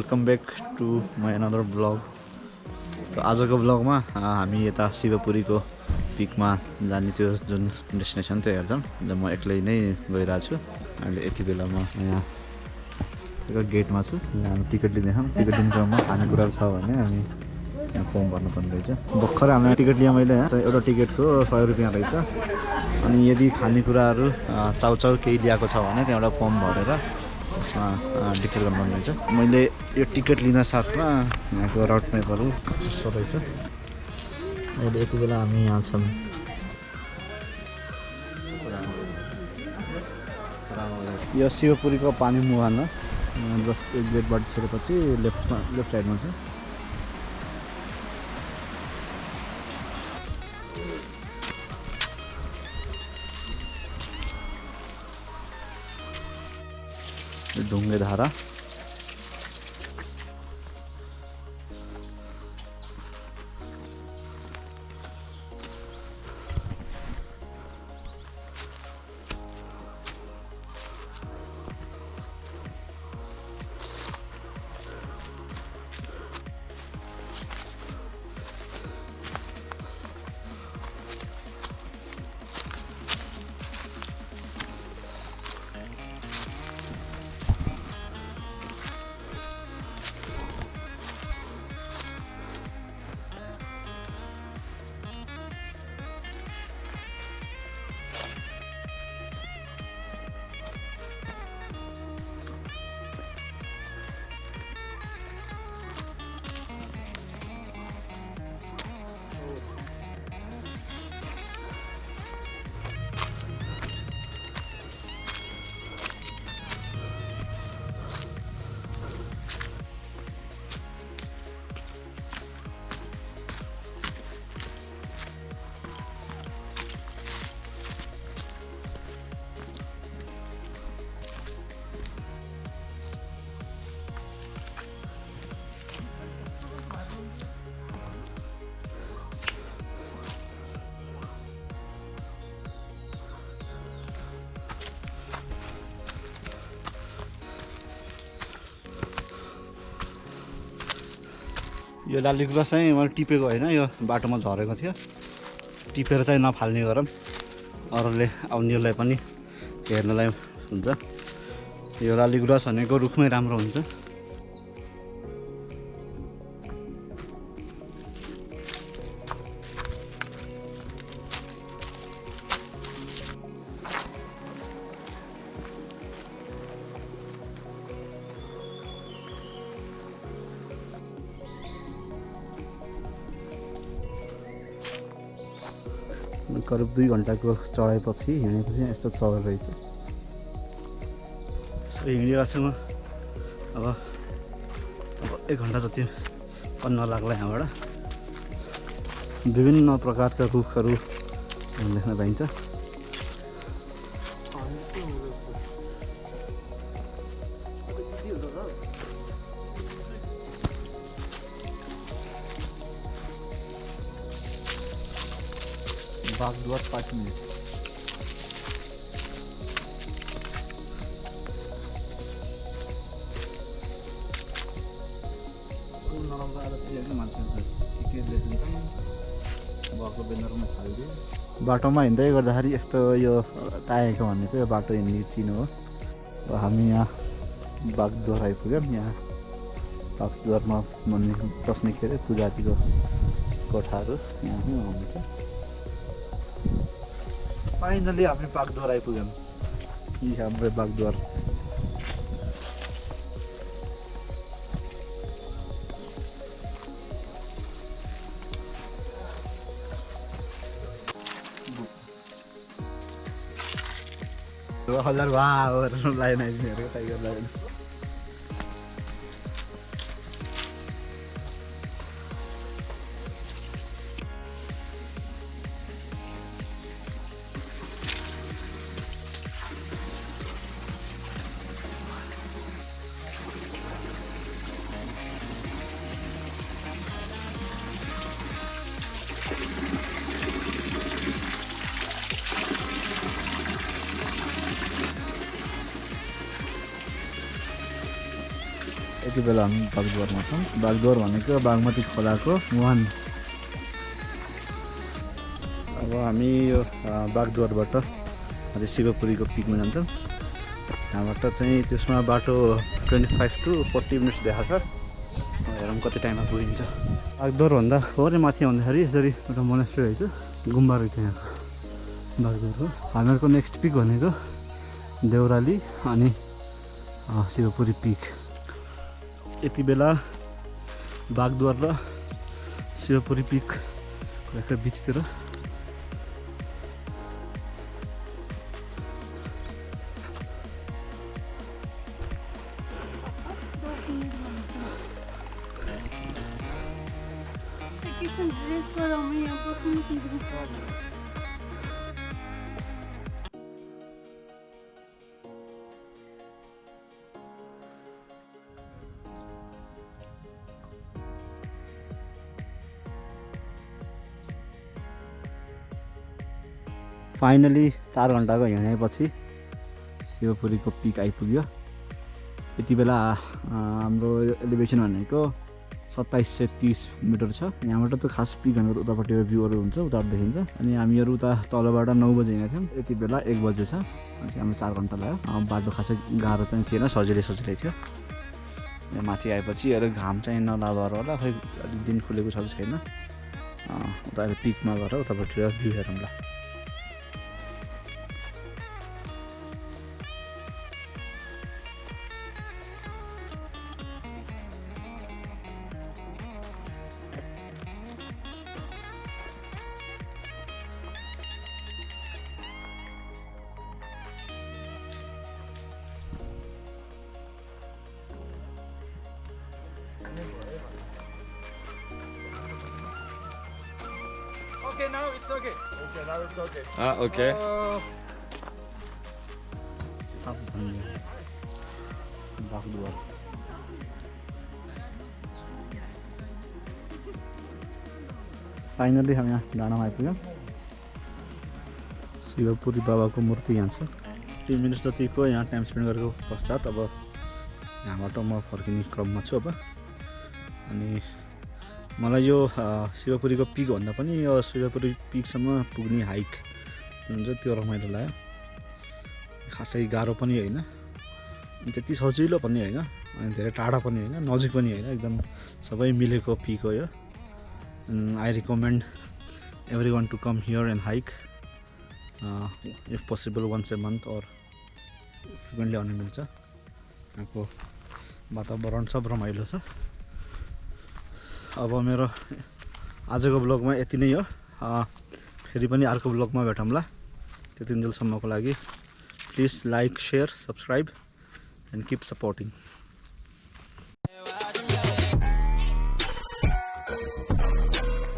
Welcome back to my another blog. आजको ब्लगमा हामी यता शिवपुरीको पिकमा जाने त्यो जुन डेस्टिनेसन त्यो हेर्छौँ। म एक्लै नै गइरहेको छु। अहिले यति बेला म यहाँ गेटमा छु। यहाँ हामी टिकट लिँदैछौँ। टिकट लिने क्रममा खानेकुराहरू छ भने हामी यहाँ फर्म भर्नुपर्ने रहेछ। भर्खर हामीलाई टिकट लिएँ मैले। एउटा टिकटको 100 रुपियाँ रहेछ। अनि यदि खानेकुराहरू चाउचाउ केही ल्याएको छ भने त्यहाँबाट फर्म भरेर यसमा डिक्लेयर गर्नुपर्ने रहेछ। मैले यो टिकट लिन साथमा यहाँको रड म्यापहरू यस्तो रहेछ। अहिले यति बेला हामी यहाँ छौँ। यो शिवपुरीको पानी मुहान हो। जस्ट गेटबाट छिरेपछि लेफ्ट साइडमा छ। ढुङ्गे धारा यो लालीगुराँस चाहिँ मैले टिपेको होइन, यो बाटोमा झरेको थियो। टिपेर चाहिँ नफाल्ने गरौँ, अरूले आउनेहरूलाई पनि हेर्नलाई हुन्छ। यो लालीगुराँस भनेको रुखमै राम्रो हुन्छ। करिब 2 घन्टाको चढाइपछि हिँडेपछि यस्तो चढेर रहेछ। हिँडिरहेको छु म। अब 1 घन्टा जति पन्न लाग्ला। यहाँबाट विभिन्न प्रकारका रुखहरू देख्न पाइन्छ। बागद्वार 5 मिनट। बाटोमा हिँड्दै गर्दाखेरि यस्तो यो टाएको भन्ने चाहिँ बाटो हिँड्ने चिनो हो। हामी यहाँ बागद्वार आइपुग्यौँ। यहाँ बागद्वारमा बस्ने के अरे पूजाजीको कोठाहरू यहाँ हुन्छ। फाइनली हामी बागद्वार आइपुग्यौँ। यी हाम्रो बागद्वार। हजार लाइन आइदिनेहरू टाइगर लाइन। यति बेला हामी बागद्वारमा छौँ। बागद्वार भनेको बागमती खोलाको मुहान। अब हामी यो बागद्वारबाट अझै शिवपुरीको पिकमा जान्छौँ। यहाँबाट चाहिँ त्यसमा बाटो 25 to 40 मिनट्स देखाएको छ। हेरौँ कति टाइममा पुगिन्छ। बागद्वारभन्दा थोरै माथि आउँदाखेरि यसरी एउटा मोनास्ट्री रहेछ, गुम्बा रहेछ यहाँको बागद्वारको। हामीहरूको नेक्स्ट पिक भनेको देउराली अनि शिवपुरी पिक। यति बेला बागद्वार र शिवपुरी पिकको एक बिचतिर फाइनली 4 घन्टाको हिँडेपछि शिवपुरीको पिक आइपुग्यो। यति बेला हाम्रो एलिभेसन भनेको 2730 मिटर छ। यहाँबाट त खास पिक भनेको उतापट्टि भ्यूहरू हुन्छ, उता देखिन्छ। अनि हामीहरू उता तलबाट 9 बजे हिँडेको थियौँ, यति बेला 1 बजे छ। अनि हाम्रो 4 घन्टा लाग्यो। बाटो खासै गाह्रो चाहिँ थिएन, सजिलै थियो। यहाँ माथि आएपछि अरू घाम चाहिँ नलाभएर होला, खै दिन खुलेको छ कि छैन। उता अहिले पिकमा गएर उतापट्टि भ्यू हेरौँला। Okay, now it's okay. Okay, now it's okay. Okay. Bagdwar finally हामी यहाँ डाँडामा आइपुग्यौँ। शिवपुरी बाबाको मूर्ति यहाँ छ। 3 मिनट जतिको यहाँ टाइम स्पेन्ड गरेको पश्चात अब यहाँबाट म फर्किने क्रममा छु। अब अनि मलाई यो शिवपुरीको पिक भन्दा पनि यो शिवपुरी पिकसम्म पुग्ने हाइक हुन्छ त्यो रमाइलो लाग्यो। खासै गाह्रो पनि होइन, त्यति सजिलो पनि होइन, अनि धेरै टाढा पनि होइन, नजिक पनि होइन, एकदम सबै मिलेको पिक हो यो। I recommend everyone to come here and hike if possible once a month or frequently आउनु मिल्छ। यहाँको वातावरण सब रमाइलो छ। अब मेरो आजको ब्लगमा यति नै हो। फेरि पनि अर्को ब्लगमा भेटौँला। त्यतिन्जेलसम्मको लागि please like, share, subscribe and keep supporting.